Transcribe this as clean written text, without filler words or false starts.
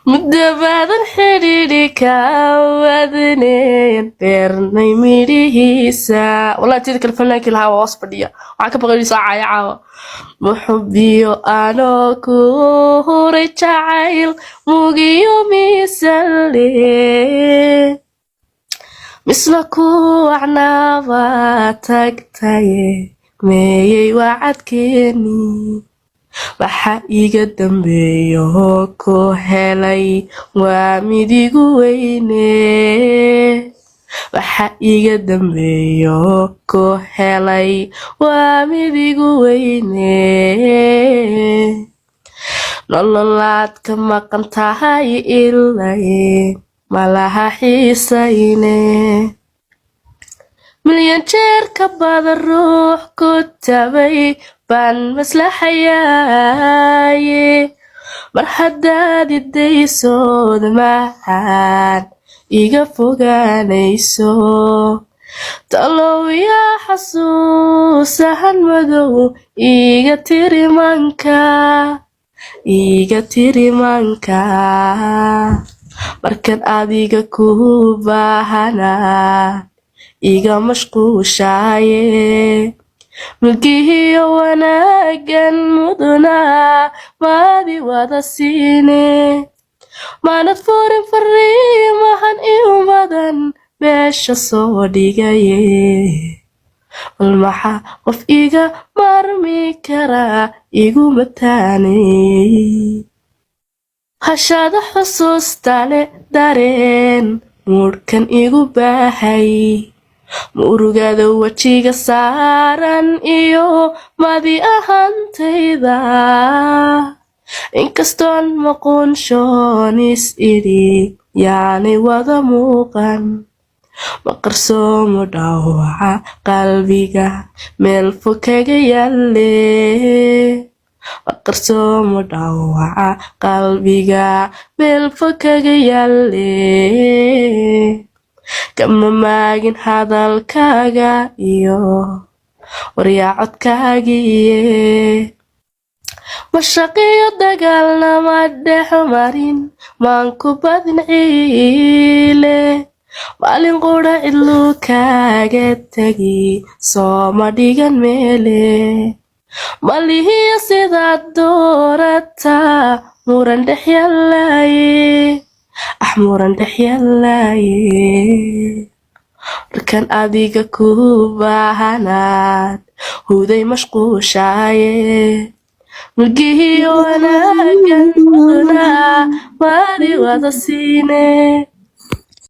مدبادن xiriirika wadneen beernay midhihiisa والله تذكر الفنانك الهوا وصف لي وعاك بغير ساعة يا عاوة محبيو أنا كوري جعيل موجيو ميسالي مثلكو عنابا تاكتاي ميي وعدكيني waxa iga dambeeyo ku helay waa midigu weyne waxa iga dambeeyo ku helay waa midigu weyne nololaad ka maqan tahay ilaa malaha xiisayne milyan jeer ka badan ruux ku tabay baan maslaxayaaye mar haddaad idaysood maxaad iga fogaanayso talow yaa xasuusahan madow iga tirimanka markan adiga ku baahanaa iga mashquushaaye milkihiyo wanaagan mudunaa maadi wada siine maanad furin fariimahan iu badan meesha soo dhigaye bal maxaa qof iga marmi karaa igu mataaney hashada xusuustale dareen muudhkan igu baahay murugada wajiga saaran iyo madi ahantayda inkastoon maqoonshoon is idhi yaanay wada muuqan maqarsoomo dhaawaca qalbiga meel fog kaga yaale maqarsoomo dhaawaca qalbiga meel fog kaga yaale kama maagin hadalkaaga iyo waryaa codkaagiiye mashaqiyo dagaalnama dhex marin maanku badin ciile maalin qudha cidluu kaaga tagi sooma dhigan meele malihiyo sidaad doorataa muran dhex yaalaaye markan adiga ku baahanaad huday mashquushaaye milkihiyo wanaagan mudunaa maadi wada siine